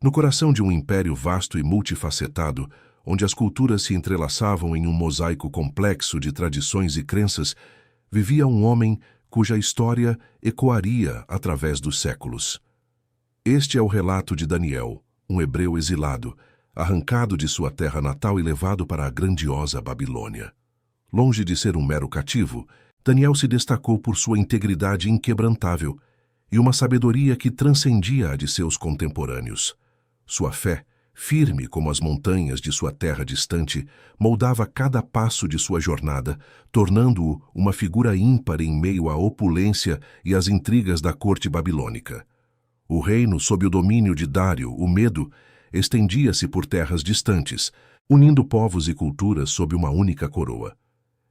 No coração de um império vasto e multifacetado, onde as culturas se entrelaçavam em um mosaico complexo de tradições e crenças, vivia um homem cuja história ecoaria através dos séculos. Este é o relato de Daniel, um hebreu exilado, arrancado de sua terra natal e levado para a grandiosa Babilônia. Longe de ser um mero cativo, Daniel se destacou por sua integridade inquebrantável e uma sabedoria que transcendia a de seus contemporâneos. Sua fé, firme como as montanhas de sua terra distante, moldava cada passo de sua jornada, tornando-o uma figura ímpar em meio à opulência e às intrigas da corte babilônica. O reino, sob o domínio de Dário, o Medo, estendia-se por terras distantes, unindo povos e culturas sob uma única coroa.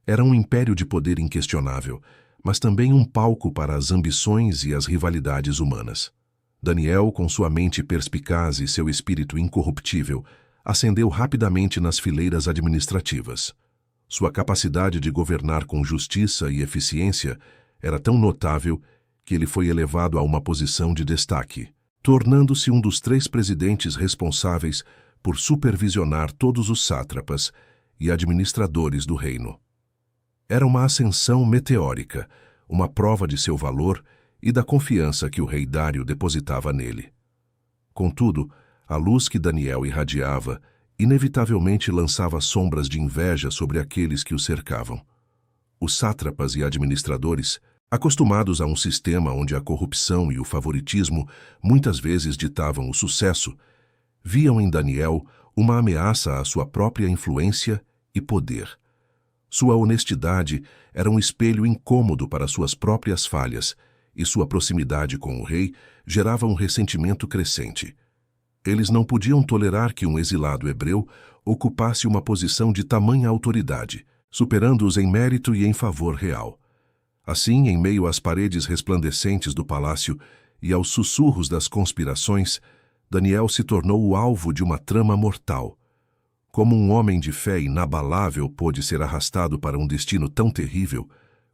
Era um império de poder inquestionável, mas também um palco para as ambições e as rivalidades humanas. Daniel, com sua mente perspicaz e seu espírito incorruptível, ascendeu rapidamente nas fileiras administrativas. Sua capacidade de governar com justiça e eficiência era tão notável que ele foi elevado a uma posição de destaque, tornando-se um dos 3 presidentes responsáveis por supervisionar todos os sátrapas e administradores do reino. Era uma ascensão meteórica, uma prova de seu valor e da confiança que o rei Dário depositava nele. Contudo, a luz que Daniel irradiava inevitavelmente lançava sombras de inveja sobre aqueles que o cercavam. Os sátrapas e administradores, acostumados a um sistema onde a corrupção e o favoritismo muitas vezes ditavam o sucesso, viam em Daniel uma ameaça à sua própria influência e poder. Sua honestidade era um espelho incômodo para suas próprias falhas, e sua proximidade com o rei gerava um ressentimento crescente. Eles não podiam tolerar que um exilado hebreu ocupasse uma posição de tamanha autoridade, superando-os em mérito e em favor real. Assim, em meio às paredes resplandecentes do palácio e aos sussurros das conspirações, Daniel se tornou o alvo de uma trama mortal. Como um homem de fé inabalável pôde ser arrastado para um destino tão terrível,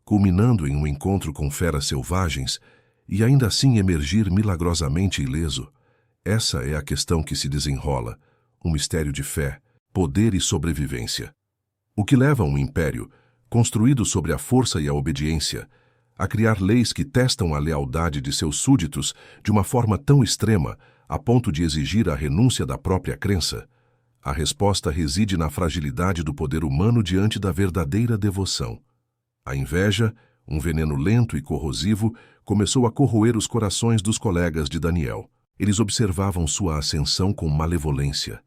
culminando em um encontro com feras selvagens, e ainda assim emergir milagrosamente ileso? Essa é a questão que se desenrola, um mistério de fé, poder e sobrevivência. O que leva um império, construído sobre a força e a obediência, a criar leis que testam a lealdade de seus súditos de uma forma tão extrema a ponto de exigir a renúncia da própria crença? A resposta reside na fragilidade do poder humano diante da verdadeira devoção. A inveja, um veneno lento e corrosivo, começou a corroer os corações dos colegas de Daniel. Eles observavam sua ascensão com malevolência,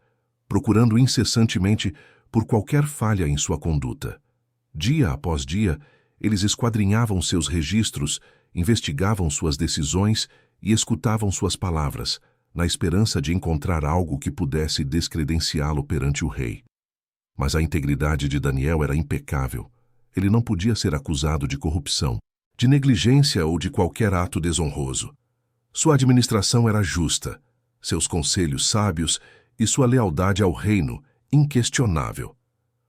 procurando incessantemente por qualquer falha em sua conduta. Dia após dia, eles esquadrinhavam seus registros, investigavam suas decisões e escutavam suas palavras, na esperança de encontrar algo que pudesse descredenciá-lo perante o rei. Mas a integridade de Daniel era impecável. Ele não podia ser acusado de corrupção, de negligência ou de qualquer ato desonroso. Sua administração era justa, seus conselhos sábios e sua lealdade ao reino inquestionável.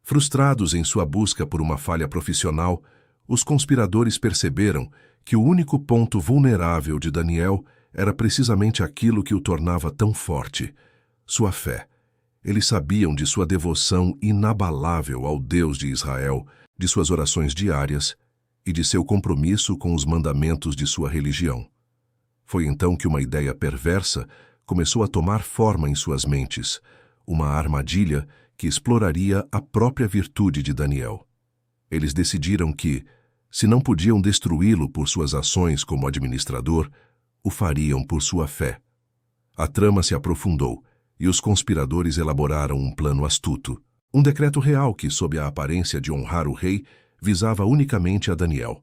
Frustrados em sua busca por uma falha profissional, os conspiradores perceberam que o único ponto vulnerável de Daniel era precisamente aquilo que o tornava tão forte: sua fé. Eles sabiam de sua devoção inabalável ao Deus de Israel, de suas orações diárias e de seu compromisso com os mandamentos de sua religião. Foi então que uma ideia perversa começou a tomar forma em suas mentes, uma armadilha que exploraria a própria virtude de Daniel. Eles decidiram que, se não podiam destruí-lo por suas ações como administrador, o fariam por sua fé. A trama se aprofundou e os conspiradores elaboraram um plano astuto. Um decreto real que, sob a aparência de honrar o rei, visava unicamente a Daniel.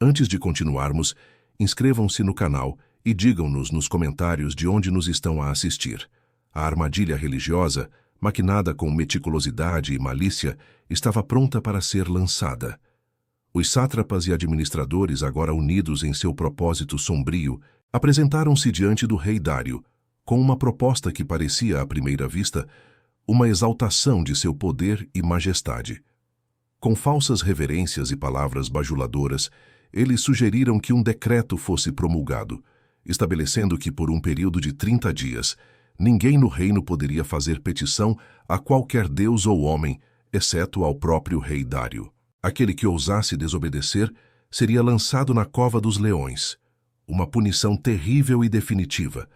Antes de continuarmos, inscrevam-se no canal e digam-nos nos comentários de onde nos estão a assistir. A armadilha religiosa, maquinada com meticulosidade e malícia, estava pronta para ser lançada. Os sátrapas e administradores, agora unidos em seu propósito sombrio, apresentaram-se diante do rei Dário, com uma proposta que parecia, à primeira vista, uma exaltação de seu poder e majestade. Com falsas reverências e palavras bajuladoras, eles sugeriram que um decreto fosse promulgado, estabelecendo que, por um período de 30 dias, Ninguém no reino poderia fazer petição a qualquer deus ou homem, exceto ao próprio rei Dário. Aquele que ousasse desobedecer seria lançado na cova dos leões. Uma punição terrível e definitiva.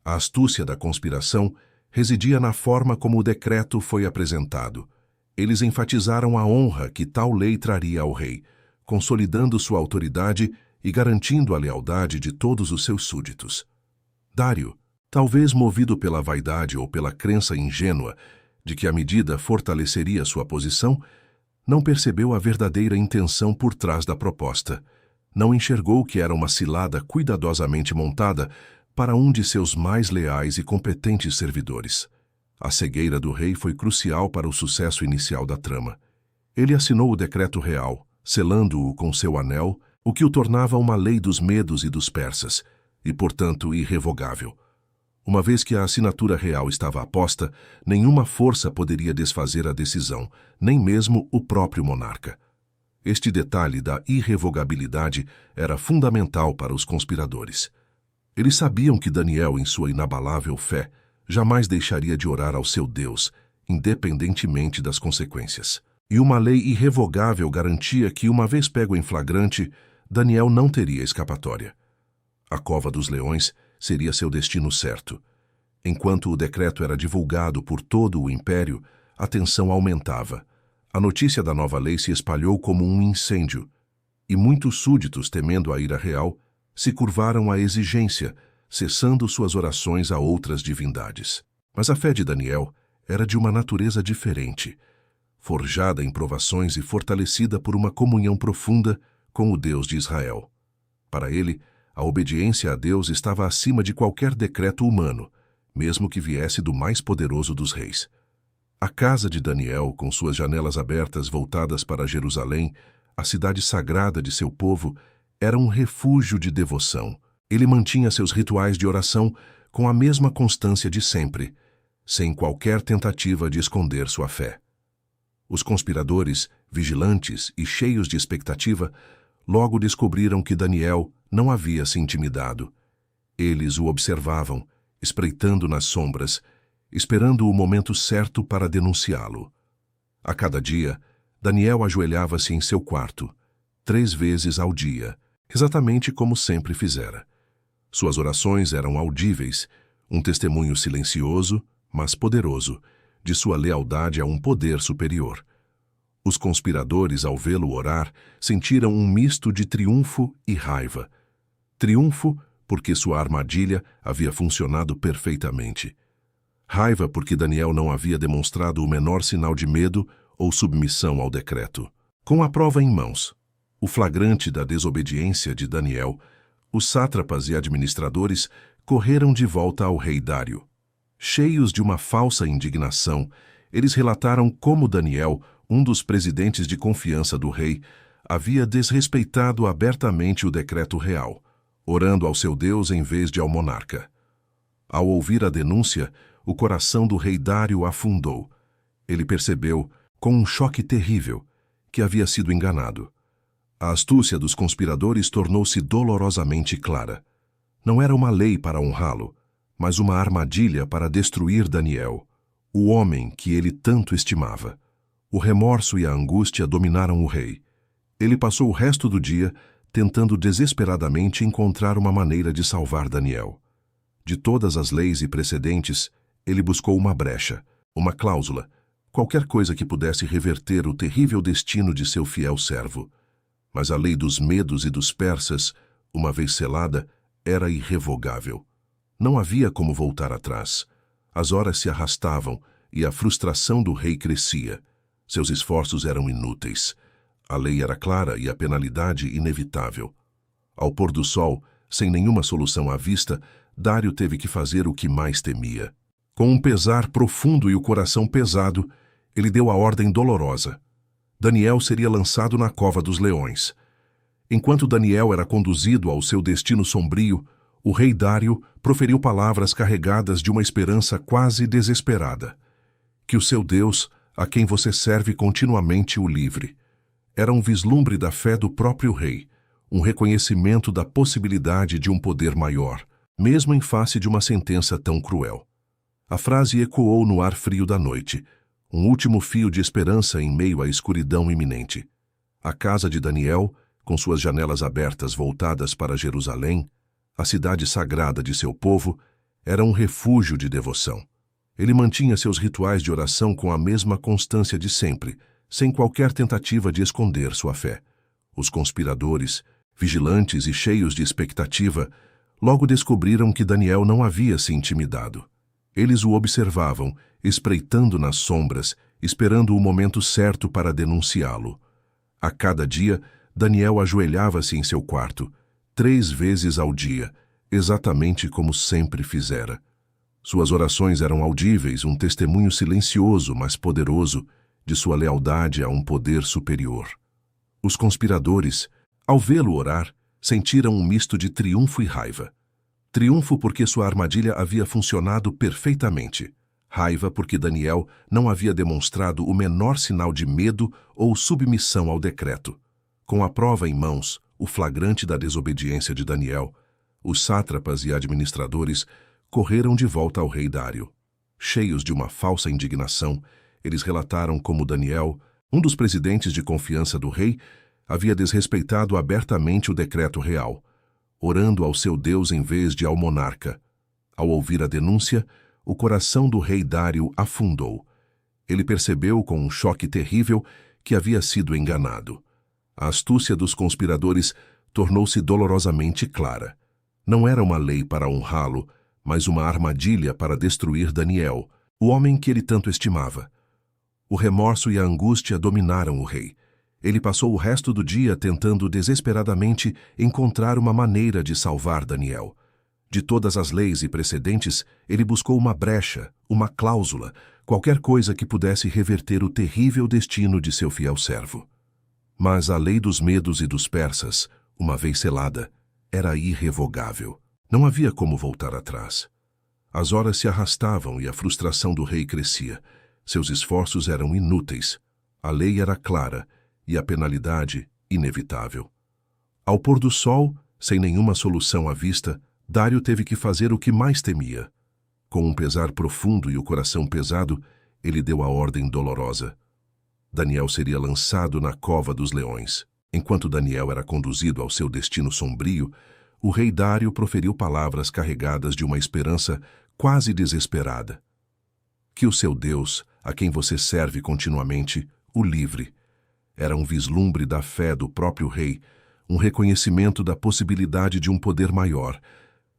A astúcia da conspiração residia na forma como o decreto foi apresentado. Eles enfatizaram a honra que tal lei traria ao rei, consolidando sua autoridade e garantindo a lealdade de todos os seus súditos. Dário, talvez movido pela vaidade ou pela crença ingênua de que a medida fortaleceria sua posição, não percebeu a verdadeira intenção por trás da proposta. Não enxergou que era uma cilada cuidadosamente montada para um de seus mais leais e competentes servidores. A cegueira do rei foi crucial para o sucesso inicial da trama. Ele assinou o decreto real, selando-o com seu anel, o que o tornava uma lei dos medos e dos persas, e, portanto, irrevogável. Uma vez que a assinatura real estava aposta, nenhuma força poderia desfazer a decisão, nem mesmo o próprio monarca. Este detalhe da irrevogabilidade era fundamental para os conspiradores. Eles sabiam que Daniel, em sua inabalável fé, jamais deixaria de orar ao seu Deus, independentemente das consequências. E uma lei irrevogável garantia que, uma vez pego em flagrante, Daniel não teria escapatória. A cova dos leões seria seu destino certo. Enquanto o decreto era divulgado por todo o império, a tensão aumentava. A notícia da nova lei se espalhou como um incêndio, e muitos súditos, temendo a ira real, se curvaram à exigência, cessando suas orações a outras divindades. Mas a fé de Daniel era de uma natureza diferente, forjada em provações e fortalecida por uma comunhão profunda com o Deus de Israel. Para ele, a obediência a Deus estava acima de qualquer decreto humano, mesmo que viesse do mais poderoso dos reis. A casa de Daniel, com suas janelas abertas voltadas para Jerusalém, a cidade sagrada de seu povo, era um refúgio de devoção. Ele mantinha seus rituais de oração com a mesma constância de sempre, sem qualquer tentativa de esconder sua fé. Os conspiradores, vigilantes e cheios de expectativa, logo descobriram que Daniel não havia se intimidado. Eles o observavam, espreitando nas sombras, esperando o momento certo para denunciá-lo. A cada dia, Daniel ajoelhava-se em seu quarto, 3 vezes ao dia, exatamente como sempre fizera. Suas orações eram audíveis, um testemunho silencioso, mas poderoso, de sua lealdade a um poder superior. Os conspiradores, ao vê-lo orar, sentiram um misto de triunfo e raiva. Triunfo porque sua armadilha havia funcionado perfeitamente. Raiva porque Daniel não havia demonstrado o menor sinal de medo ou submissão ao decreto. Com a prova em mãos, o flagrante da desobediência de Daniel, os sátrapas e administradores correram de volta ao rei Dário. Cheios de uma falsa indignação, eles relataram como Daniel, um dos presidentes de confiança do rei, havia desrespeitado abertamente o decreto real, orando ao seu Deus em vez de ao monarca. Ao ouvir a denúncia, o coração do rei Dário afundou. Ele percebeu, com um choque terrível, que havia sido enganado. A astúcia dos conspiradores tornou-se dolorosamente clara. Não era uma lei para honrá-lo, mas uma armadilha para destruir Daniel, o homem que ele tanto estimava. O remorso e a angústia dominaram o rei. Ele passou o resto do dia tentando desesperadamente encontrar uma maneira de salvar Daniel. De todas as leis e precedentes, ele buscou uma brecha, uma cláusula, qualquer coisa que pudesse reverter o terrível destino de seu fiel servo. Mas a lei dos medos e dos persas, uma vez selada, era irrevogável. Não havia como voltar atrás. As horas se arrastavam e a frustração do rei crescia. Seus esforços eram inúteis. A lei era clara e a penalidade inevitável. Ao pôr do sol, sem nenhuma solução à vista, Dário teve que fazer o que mais temia. Com um pesar profundo e o coração pesado, ele deu a ordem dolorosa. Daniel seria lançado na cova dos leões. Enquanto Daniel era conduzido ao seu destino sombrio, o rei Dário proferiu palavras carregadas de uma esperança quase desesperada. Que o seu Deus, a quem você serve continuamente, o livre. Era um vislumbre da fé do próprio rei, um reconhecimento da possibilidade de um poder maior, mesmo em face de uma sentença tão cruel. A frase ecoou no ar frio da noite, um último fio de esperança em meio à escuridão iminente. A casa de Daniel, com suas janelas abertas voltadas para Jerusalém, a cidade sagrada de seu povo, era um refúgio de devoção. Ele mantinha seus rituais de oração com a mesma constância de sempre, sem qualquer tentativa de esconder sua fé. Os conspiradores, vigilantes e cheios de expectativa, logo descobriram que Daniel não havia se intimidado. Eles o observavam, espreitando nas sombras, esperando o momento certo para denunciá-lo. A cada dia, Daniel ajoelhava-se em seu quarto, 3 vezes ao dia, exatamente como sempre fizera. Suas orações eram audíveis, um testemunho silencioso, mas poderoso, de sua lealdade a um poder superior. Os conspiradores, ao vê-lo orar, sentiram um misto de triunfo e raiva. Triunfo porque sua armadilha havia funcionado perfeitamente. Raiva porque Daniel não havia demonstrado o menor sinal de medo ou submissão ao decreto. Com a prova em mãos, o flagrante da desobediência de Daniel, os sátrapas e administradores correram de volta ao rei Dário. Cheios de uma falsa indignação, eles relataram como Daniel, um dos presidentes de confiança do rei, havia desrespeitado abertamente o decreto real, orando ao seu Deus em vez de ao monarca. Ao ouvir a denúncia, o coração do rei Dário afundou. Ele percebeu com um choque terrível que havia sido enganado. A astúcia dos conspiradores tornou-se dolorosamente clara. Não era uma lei para honrá-lo, mas uma armadilha para destruir Daniel, o homem que ele tanto estimava. O remorso e a angústia dominaram o rei. Ele passou o resto do dia tentando desesperadamente encontrar uma maneira de salvar Daniel. De todas as leis e precedentes, ele buscou uma brecha, uma cláusula, qualquer coisa que pudesse reverter o terrível destino de seu fiel servo. Mas a lei dos medos e dos persas, uma vez selada, era irrevogável. Não havia como voltar atrás. As horas se arrastavam e a frustração do rei crescia. Seus esforços eram inúteis. A lei era clara e a penalidade inevitável. Ao pôr do sol, sem nenhuma solução à vista, Dário teve que fazer o que mais temia. Com um pesar profundo e o coração pesado, ele deu a ordem dolorosa. Daniel seria lançado na cova dos leões. Enquanto Daniel era conduzido ao seu destino sombrio, o rei Dário proferiu palavras carregadas de uma esperança quase desesperada. Que o seu Deus, a quem você serve continuamente, o livre. Era um vislumbre da fé do próprio rei, um reconhecimento da possibilidade de um poder maior,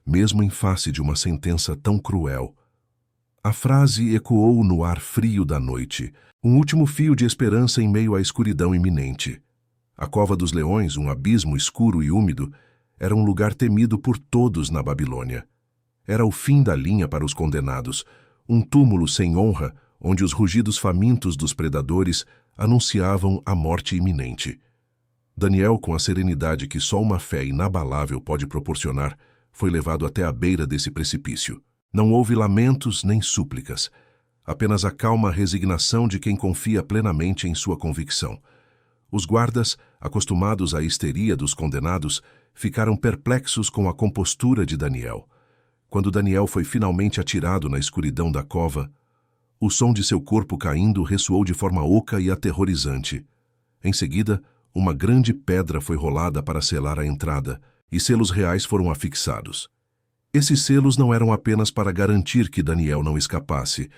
mesmo em face de uma sentença tão cruel. A frase ecoou no ar frio da noite, um último fio de esperança em meio à escuridão iminente. A cova dos leões, um abismo escuro e úmido, era um lugar temido por todos na Babilônia. Era o fim da linha para os condenados, um túmulo sem honra, onde os rugidos famintos dos predadores anunciavam a morte iminente. Daniel, com a serenidade que só uma fé inabalável pode proporcionar, foi levado até a beira desse precipício. Não houve lamentos nem súplicas, apenas a calma resignação de quem confia plenamente em sua convicção. Os guardas, acostumados à histeria dos condenados, ficaram perplexos com a compostura de Daniel. Quando Daniel foi finalmente atirado na escuridão da cova, o som de seu corpo caindo ressoou de forma oca e aterrorizante. Em seguida, uma grande pedra foi rolada para selar a entrada, e selos reais foram afixados. Esses selos não eram apenas para garantir que Daniel não escapasse,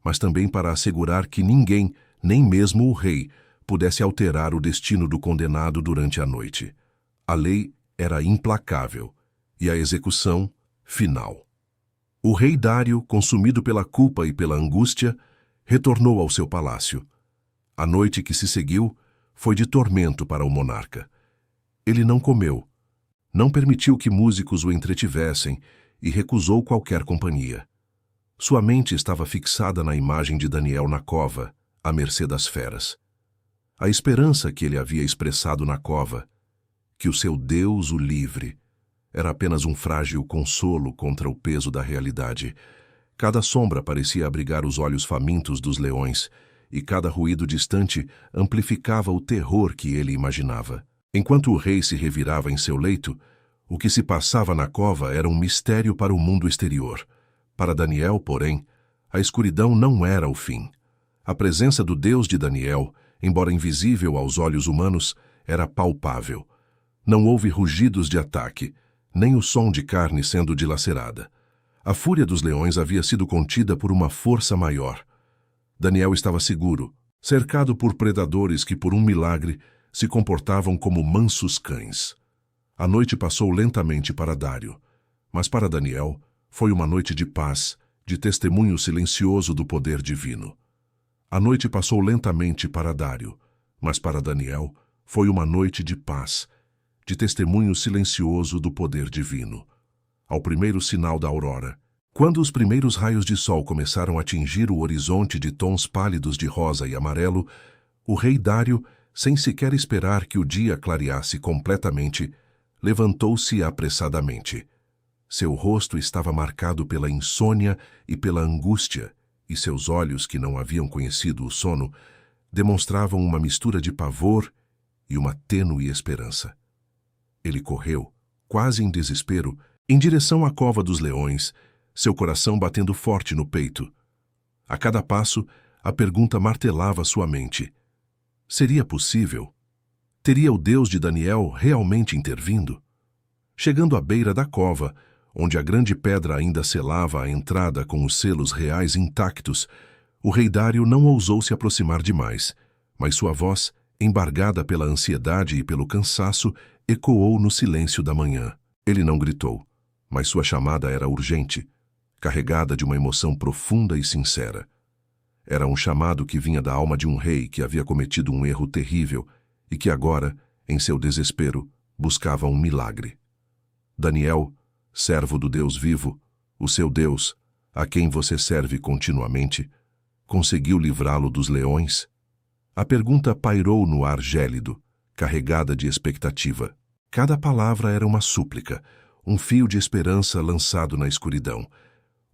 mas também para assegurar que ninguém, nem mesmo o rei, pudesse alterar o destino do condenado durante a noite. A lei era implacável, e a execução final. O rei Dário, consumido pela culpa e pela angústia, retornou ao seu palácio. A noite que se seguiu foi de tormento para o monarca. Ele não comeu, não permitiu que músicos o entretivessem e recusou qualquer companhia. Sua mente estava fixada na imagem de Daniel na cova, à mercê das feras. A esperança que ele havia expressado na cova, que o seu Deus o livre, era apenas um frágil consolo contra o peso da realidade. Cada sombra parecia abrigar os olhos famintos dos leões, e cada ruído distante amplificava o terror que ele imaginava. Enquanto o rei se revirava em seu leito, o que se passava na cova era um mistério para o mundo exterior. Para Daniel, porém, A escuridão não era o fim. A presença do Deus de Daniel, embora invisível aos olhos humanos, era palpável. Não houve rugidos de ataque, nem o som de carne sendo dilacerada. A fúria dos leões havia sido contida por uma força maior. Daniel estava seguro, cercado por predadores que, por um milagre, se comportavam como mansos cães. A noite passou lentamente para Dário, mas para Daniel foi uma noite de paz, de testemunho silencioso do poder divino. A noite passou lentamente para Dário, mas para Daniel foi uma noite de paz, de testemunho silencioso do poder divino. Ao primeiro sinal da aurora, quando os primeiros raios de sol começaram a atingir o horizonte de tons pálidos de rosa e amarelo, o rei Dário, sem sequer esperar que o dia clareasse completamente, levantou-se apressadamente. Seu rosto estava marcado pela insônia e pela angústia, e seus olhos, que não haviam conhecido o sono, demonstravam uma mistura de pavor e uma tênue esperança. Ele correu, quase em desespero, em direção à cova dos leões, seu coração batendo forte no peito. A cada passo, a pergunta martelava sua mente. Seria possível? Teria o Deus de Daniel realmente intervindo? Chegando à beira da cova, onde a grande pedra ainda selava a entrada com os selos reais intactos, o rei Dário não ousou se aproximar demais, mas sua voz, embargada pela ansiedade e pelo cansaço, ecoou no silêncio da manhã. Ele não gritou, mas sua chamada era urgente, carregada de uma emoção profunda e sincera. Era um chamado que vinha da alma de um rei que havia cometido um erro terrível e que agora, em seu desespero, buscava um milagre. Daniel, servo do Deus vivo, o seu Deus, a quem você serve continuamente, conseguiu livrá-lo dos leões? A pergunta pairou no ar gélido, carregada de expectativa. Cada palavra era uma súplica, um fio de esperança lançado na escuridão.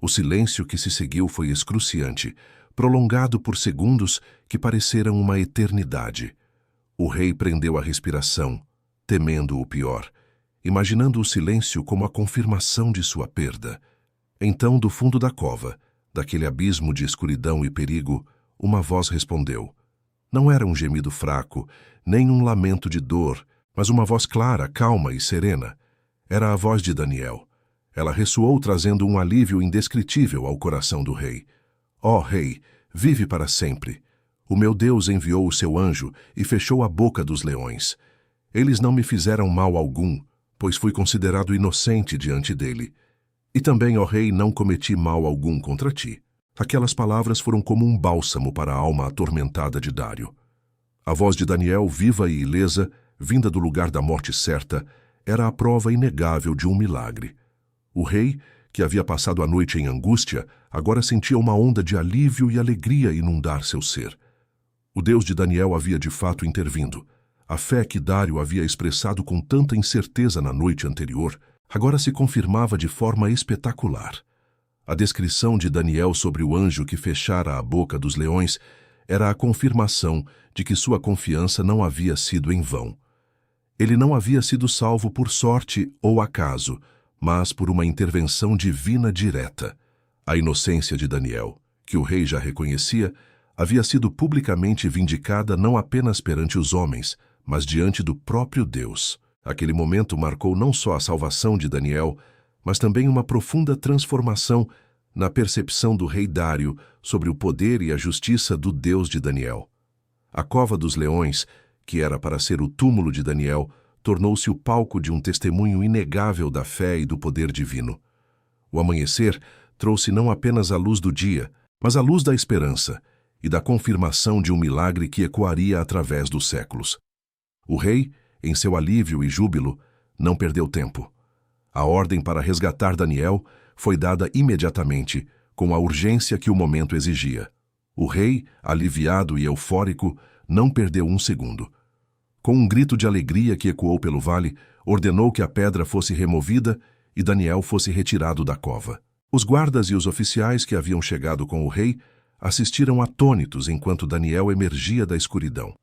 O silêncio que se seguiu foi excruciante, prolongado por segundos que pareceram uma eternidade. O rei prendeu a respiração, temendo o pior, imaginando o silêncio como a confirmação de sua perda. Então, do fundo da cova, daquele abismo de escuridão e perigo, uma voz respondeu. Não era um gemido fraco, nem um lamento de dor, mas uma voz clara, calma e serena. Era a voz de Daniel. Ela ressoou trazendo um alívio indescritível ao coração do rei. Ó rei, vive para sempre. O meu Deus enviou o seu anjo e fechou a boca dos leões. Eles não me fizeram mal algum, pois fui considerado inocente diante dele. E também, ó rei, não cometi mal algum contra ti. Aquelas palavras foram como um bálsamo para a alma atormentada de Dário. A voz de Daniel, viva e ilesa, vinda do lugar da morte certa, era a prova inegável de um milagre. O rei, que havia passado a noite em angústia, agora sentia uma onda de alívio e alegria inundar seu ser. O Deus de Daniel havia de fato intervindo. A fé que Dário havia expressado com tanta incerteza na noite anterior, agora se confirmava de forma espetacular. A descrição de Daniel sobre o anjo que fechara a boca dos leões era a confirmação de que sua confiança não havia sido em vão. Ele não havia sido salvo por sorte ou acaso, mas por uma intervenção divina direta. A inocência de Daniel, que o rei já reconhecia, havia sido publicamente vindicada não apenas perante os homens, mas diante do próprio Deus. Aquele momento marcou não só a salvação de Daniel, mas também uma profunda transformação na percepção do rei Dário sobre o poder e a justiça do Deus de Daniel. A cova dos leões, que era para ser o túmulo de Daniel, tornou-se o palco de um testemunho inegável da fé e do poder divino. O amanhecer trouxe não apenas a luz do dia, mas a luz da esperança e da confirmação de um milagre que ecoaria através dos séculos. O rei, em seu alívio e júbilo, não perdeu tempo. A ordem para resgatar Daniel foi dada imediatamente, com a urgência que o momento exigia. O rei, aliviado e eufórico, não perdeu um segundo. Com um grito de alegria que ecoou pelo vale, ordenou que a pedra fosse removida e Daniel fosse retirado da cova. Os guardas e os oficiais que haviam chegado com o rei assistiram atônitos enquanto Daniel emergia da escuridão,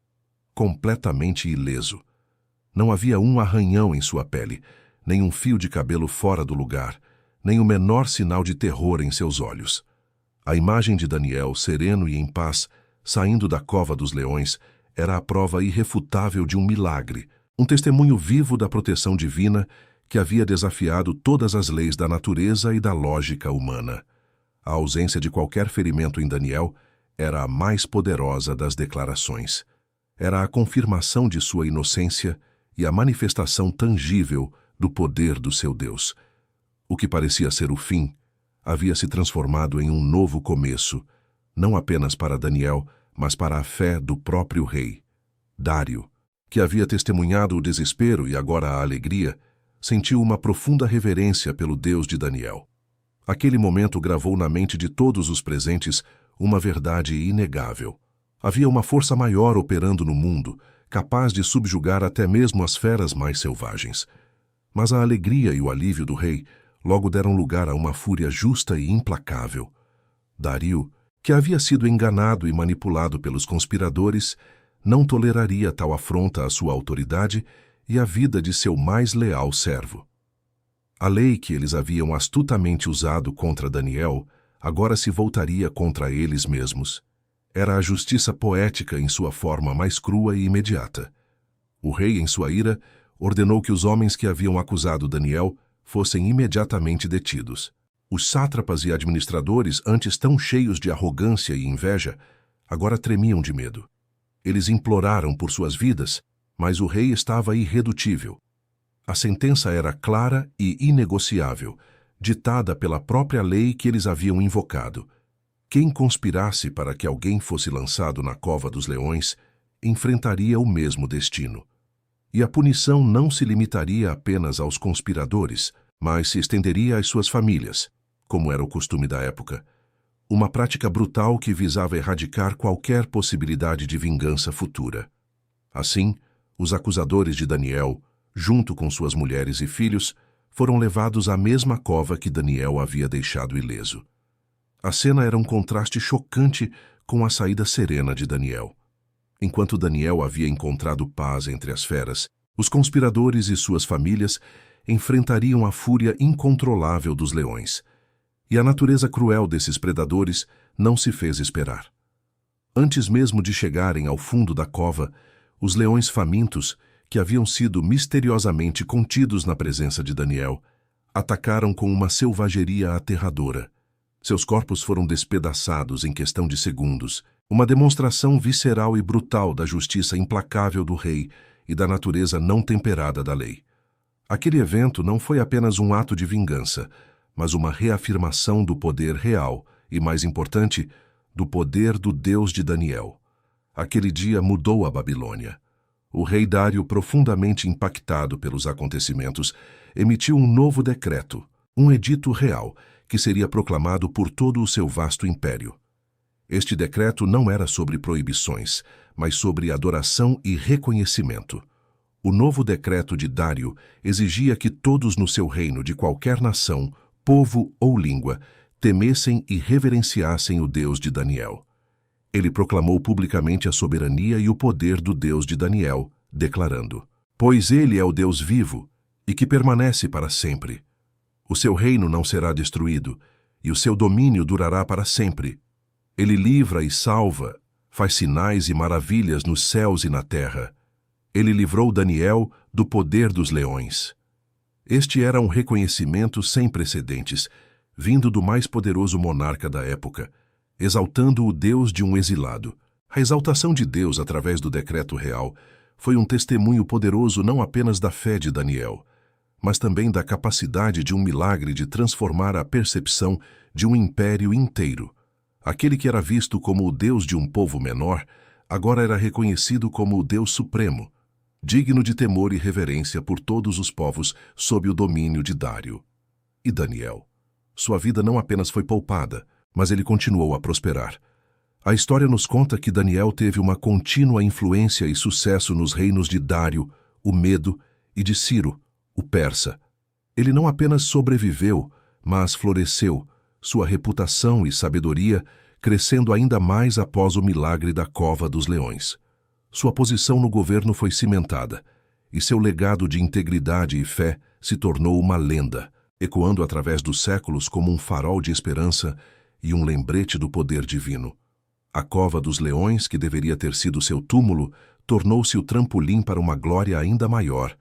completamente ileso. Não havia um arranhão em sua pele, nem um fio de cabelo fora do lugar, nem o menor sinal de terror em seus olhos. A imagem de Daniel, sereno e em paz, saindo da cova dos leões, era a prova irrefutável de um milagre, um testemunho vivo da proteção divina que havia desafiado todas as leis da natureza e da lógica humana. A ausência de qualquer ferimento em Daniel era a mais poderosa das declarações. Era a confirmação de sua inocência e a manifestação tangível do poder do seu Deus. O que parecia ser o fim havia se transformado em um novo começo, não apenas para Daniel, mas para a fé do próprio rei. Dário, que havia testemunhado o desespero e agora a alegria, sentiu uma profunda reverência pelo Deus de Daniel. Aquele momento gravou na mente de todos os presentes uma verdade inegável. Havia uma força maior operando no mundo, capaz de subjugar até mesmo as feras mais selvagens. Mas a alegria e o alívio do rei logo deram lugar a uma fúria justa e implacável. Dário, que havia sido enganado e manipulado pelos conspiradores, não toleraria tal afronta à sua autoridade e à vida de seu mais leal servo. A lei que eles haviam astutamente usado contra Daniel agora se voltaria contra eles mesmos. Era a justiça poética em sua forma mais crua e imediata. O rei, em sua ira, ordenou que os homens que haviam acusado Daniel fossem imediatamente detidos. Os sátrapas e administradores, antes tão cheios de arrogância e inveja, agora tremiam de medo. Eles imploraram por suas vidas, mas o rei estava irredutível. A sentença era clara e inegociável, ditada pela própria lei que eles haviam invocado. Quem conspirasse para que alguém fosse lançado na cova dos leões, enfrentaria o mesmo destino. E a punição não se limitaria apenas aos conspiradores, mas se estenderia às suas famílias, como era o costume da época. Uma prática brutal que visava erradicar qualquer possibilidade de vingança futura. Assim, os acusadores de Daniel, junto com suas mulheres e filhos, foram levados à mesma cova que Daniel havia deixado ileso. A cena era um contraste chocante com a saída serena de Daniel. Enquanto Daniel havia encontrado paz entre as feras, os conspiradores e suas famílias enfrentariam a fúria incontrolável dos leões. E a natureza cruel desses predadores não se fez esperar. Antes mesmo de chegarem ao fundo da cova, os leões famintos, que haviam sido misteriosamente contidos na presença de Daniel, atacaram com uma selvageria aterradora. Seus corpos foram despedaçados em questão de segundos, uma demonstração visceral e brutal da justiça implacável do rei e da natureza não temperada da lei. Aquele evento não foi apenas um ato de vingança, mas uma reafirmação do poder real e, mais importante, do poder do Deus de Daniel. Aquele dia mudou a Babilônia. O rei Dário, profundamente impactado pelos acontecimentos, emitiu um novo decreto, um edito real, que seria proclamado por todo o seu vasto império. Este decreto não era sobre proibições, mas sobre adoração e reconhecimento. O novo decreto de Dário exigia que todos no seu reino de qualquer nação, povo ou língua, temessem e reverenciassem o Deus de Daniel. Ele proclamou publicamente a soberania e o poder do Deus de Daniel, declarando: "Pois ele é o Deus vivo e que permanece para sempre. O seu reino não será destruído, e o seu domínio durará para sempre. Ele livra e salva, faz sinais e maravilhas nos céus e na terra. Ele livrou Daniel do poder dos leões." Este era um reconhecimento sem precedentes, vindo do mais poderoso monarca da época, exaltando o Deus de um exilado. A exaltação de Deus através do decreto real foi um testemunho poderoso não apenas da fé de Daniel, mas também da capacidade de um milagre de transformar a percepção de um império inteiro. Aquele que era visto como o Deus de um povo menor, agora era reconhecido como o Deus supremo, digno de temor e reverência por todos os povos sob o domínio de Dário. E Daniel? Sua vida não apenas foi poupada, mas ele continuou a prosperar. A história nos conta que Daniel teve uma contínua influência e sucesso nos reinos de Dário, o Medo, e de Ciro, o Persa. Ele não apenas sobreviveu, mas floresceu, sua reputação e sabedoria crescendo ainda mais após o milagre da Cova dos Leões. Sua posição no governo foi cimentada, e seu legado de integridade e fé se tornou uma lenda, ecoando através dos séculos como um farol de esperança e um lembrete do poder divino. A cova dos leões, que deveria ter sido seu túmulo, tornou-se o trampolim para uma glória ainda maior,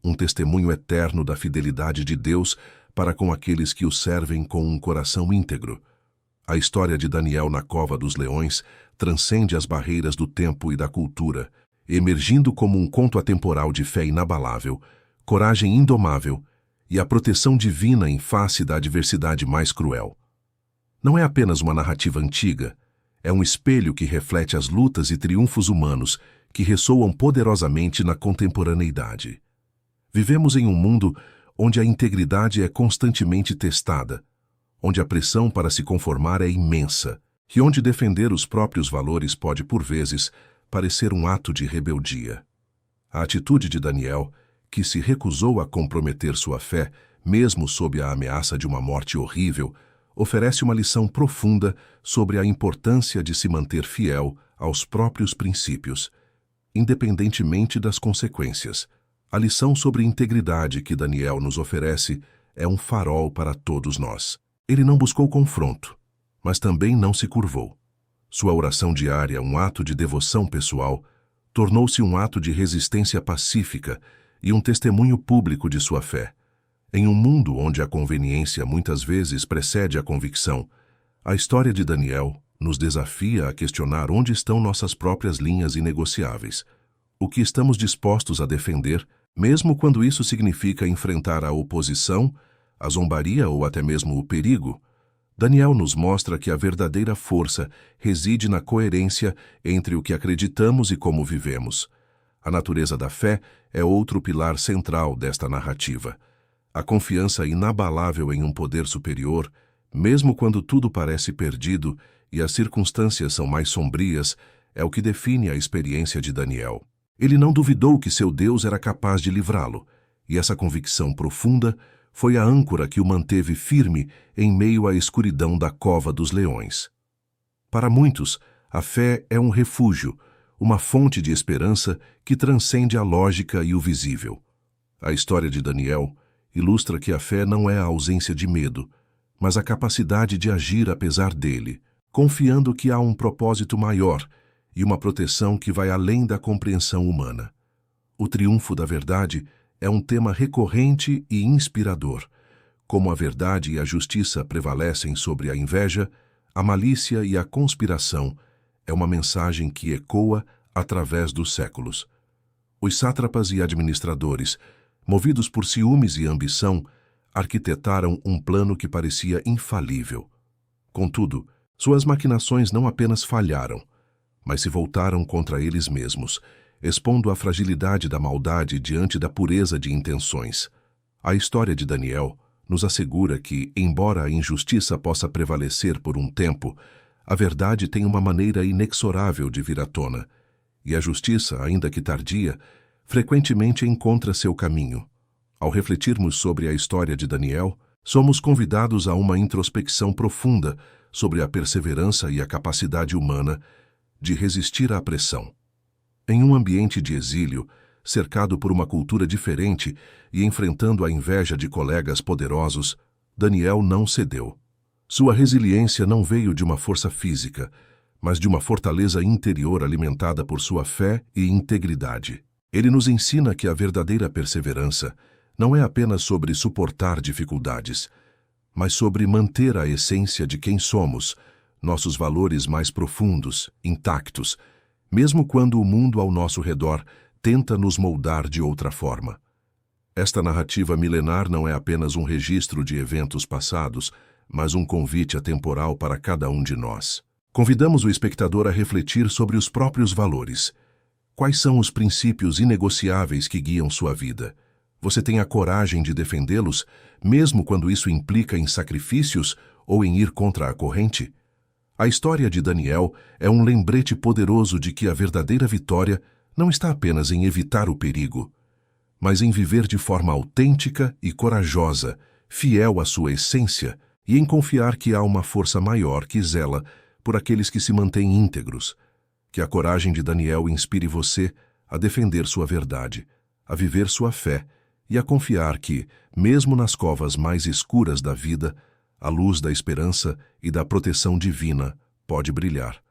um testemunho eterno da fidelidade de Deus para com aqueles que o servem com um coração íntegro. A história de Daniel na cova dos leões transcende as barreiras do tempo e da cultura, emergindo como um conto atemporal de fé inabalável, coragem indomável e a proteção divina em face da adversidade mais cruel. Não é apenas uma narrativa antiga, é um espelho que reflete as lutas e triunfos humanos que ressoam poderosamente na contemporaneidade. Vivemos em um mundo onde a integridade é constantemente testada, onde a pressão para se conformar é imensa e onde defender os próprios valores pode, por vezes, parecer um ato de rebeldia. A atitude de Daniel, que se recusou a comprometer sua fé, mesmo sob a ameaça de uma morte horrível, oferece uma lição profunda sobre a importância de se manter fiel aos próprios princípios, independentemente das consequências. A lição sobre integridade que Daniel nos oferece é um farol para todos nós. Ele não buscou confronto, mas também não se curvou. Sua oração diária, um ato de devoção pessoal, tornou-se um ato de resistência pacífica e um testemunho público de sua fé. Em um mundo onde a conveniência muitas vezes precede a convicção, a história de Daniel nos desafia a questionar onde estão nossas próprias linhas inegociáveis, o que estamos dispostos a defender, mesmo quando isso significa enfrentar a oposição, a zombaria ou até mesmo o perigo. Daniel nos mostra que a verdadeira força reside na coerência entre o que acreditamos e como vivemos. A natureza da fé é outro pilar central desta narrativa. A confiança inabalável em um poder superior, mesmo quando tudo parece perdido e as circunstâncias são mais sombrias, é o que define a experiência de Daniel. Ele não duvidou que seu Deus era capaz de livrá-lo, e essa convicção profunda foi a âncora que o manteve firme em meio à escuridão da cova dos leões. Para muitos, a fé é um refúgio, uma fonte de esperança que transcende a lógica e o visível. A história de Daniel ilustra que a fé não é a ausência de medo, mas a capacidade de agir apesar dele, confiando que há um propósito maior e uma proteção que vai além da compreensão humana. O triunfo da verdade é um tema recorrente e inspirador. Como a verdade e a justiça prevalecem sobre a inveja, a malícia e a conspiração, é uma mensagem que ecoa através dos séculos. Os sátrapas e administradores, movidos por ciúmes e ambição, arquitetaram um plano que parecia infalível. Contudo, suas maquinações não apenas falharam, mas se voltaram contra eles mesmos, expondo a fragilidade da maldade diante da pureza de intenções. A história de Daniel nos assegura que, embora a injustiça possa prevalecer por um tempo, a verdade tem uma maneira inexorável de vir à tona, e a justiça, ainda que tardia, frequentemente encontra seu caminho. Ao refletirmos sobre a história de Daniel, somos convidados a uma introspecção profunda sobre a perseverança e a capacidade humana de resistir à pressão. Em um ambiente de exílio, cercado por uma cultura diferente e enfrentando a inveja de colegas poderosos, Daniel não cedeu. Sua resiliência não veio de uma força física, mas de uma fortaleza interior alimentada por sua fé e integridade. Ele nos ensina que a verdadeira perseverança não é apenas sobre suportar dificuldades, mas sobre manter a essência de quem somos, nossos valores mais profundos, intactos, mesmo quando o mundo ao nosso redor tenta nos moldar de outra forma. Esta narrativa milenar não é apenas um registro de eventos passados, mas um convite atemporal para cada um de nós. Convidamos o espectador a refletir sobre os próprios valores. Quais são os princípios inegociáveis que guiam sua vida? Você tem a coragem de defendê-los, mesmo quando isso implica em sacrifícios ou em ir contra a corrente? A história de Daniel é um lembrete poderoso de que a verdadeira vitória não está apenas em evitar o perigo, mas em viver de forma autêntica e corajosa, fiel à sua essência e em confiar que há uma força maior que zela por aqueles que se mantêm íntegros. Que a coragem de Daniel inspire você a defender sua verdade, a viver sua fé e a confiar que, mesmo nas covas mais escuras da vida, a luz da esperança e da proteção divina pode brilhar.